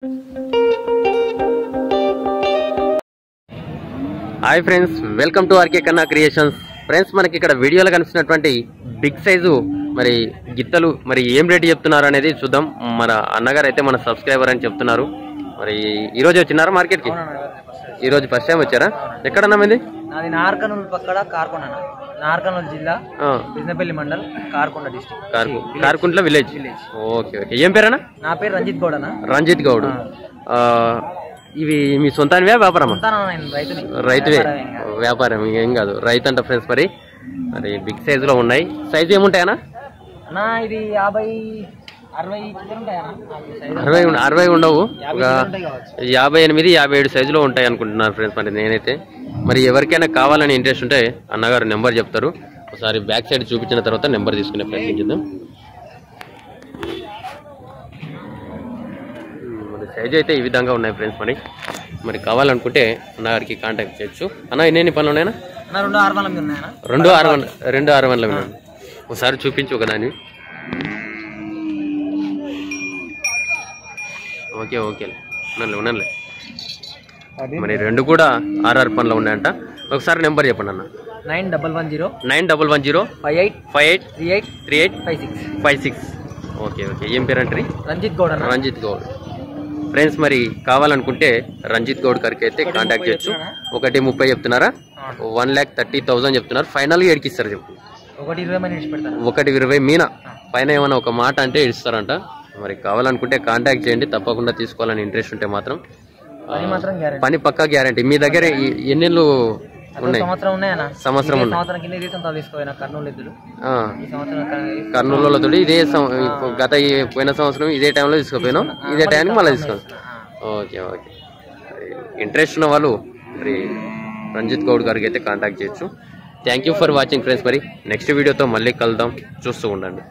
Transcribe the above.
Hi friends, welcome to RK Kanna creations. Friends, మనకి ఇక్కడ వీడియోలో కనిపిస్తున్నటువంటి బిగ్ సైజు మరి గిత్తలు మరి ఏం రేటు చెప్తున్నారు అనేది చూద్దాం. మన అన్నగారు అయితే మన సబ్స్క్రైబర్ అని చెప్తున్నారు. మరి ఈ రోజు వచ్చినారా మార్కెట్ కి? ఈ రోజు ఫస్ట్ టైం వచ్చారా? ఎక్కడన్నా మీది? నాది నార్కనూలు పక్కన కార్కొండ, నార్కనూలు జిల్లా, Bijinapally mandal, Karkonda district, Karkuntla village. Okay okay. ఏం పేరన్నా? నా పేరు రంజిత్ గౌడ్ అన్న. రంజిత్ గౌడ్. ఇవి మీ సొంతానివే వ్యాపారమా? రైతువే, వ్యాపారం ఏం కాదు, రైతు అంట ఫ్రెండ్స్. మరి మరి బిగ్ సైజ్ లో ఉన్నాయి. సైజ్ ఏముంటాయనా? ఇది 60 ఉండవు, ఒక 58, 57 సైజులో ఉంటాయి అనుకుంటున్నాను ఫ్రెండ్స్. మరి నేనైతే మరి ఎవరికైనా కావాలని ఇంట్రెస్ట్ ఉంటే అన్నగారు నెంబర్ చెప్తారు. ఒకసారి బ్యాక్ సైడ్ చూపించిన తర్వాత నెంబర్ తీసుకునే ప్రయత్నించుద్దాం. మరి సైజ్ అయితే ఈ విధంగా ఉన్నాయి ఫ్రెండ్స్. మరి కావాలనుకుంటే అన్నగారికి కాంటాక్ట్ చేయొచ్చు. అన్న ఎన్ని పనులు ఉన్నాయన్నా? 2 6 ఒకసారి చూపించు ఒకదాన్ని. ఓకే ఓకే, ఉన్నానులే. మరి 2 కూడా 6 పనులు ఉన్నాయంట. ఒకసారి నెంబర్ చెప్పండి అన్న. 9110 5838 ఓకే ఓకే. ఏం పేరు అంటే? రంజిత్ గౌడ్ ఫ్రెండ్స్. మరి కావాలనుకుంటే రంజిత్ గౌడ్ గారికి అయితే కాంటాక్ట్ చేయొచ్చు. 1,30,000 చెప్తున్నారా? 1,30,000 చెప్తున్నారు. ఫైనల్ గా ఎడికిస్తారు చెప్పు? 1,20,000 మీనా పైన ఏమైనా ఒక మాట అంటే ఇస్తారంట. మరి కావాలనుకుంటే కాంటాక్ట్ చేయండి. తప్పకుండా తీసుకోవాలని ఇంట్రెస్ట్ ఉంటే మాత్రం పని పక్కా గ్యారంటీ. మీ దగ్గర ఎన్నేళ్ళు ఉన్నాయి? సంవత్సరం కర్నూలులో తోటి ఇదే గత పోయిన సంవత్సరం ఇదే టైంలో తీసుకుపోయినాం. ఇదే టైంకి మళ్ళీ తీసుకోండి. Okay okay. ఇంట్రెస్ట్ ఉన్న వాళ్ళు మరి రంజిత్ గౌడ్ గారికి అయితే కాంటాక్ట్ చేయొచ్చు. Thank you for watching friends. మరి నెక్స్ట్ వీడియోతో మళ్ళీ కలుద్దాం, చూస్తూ ఉండండి.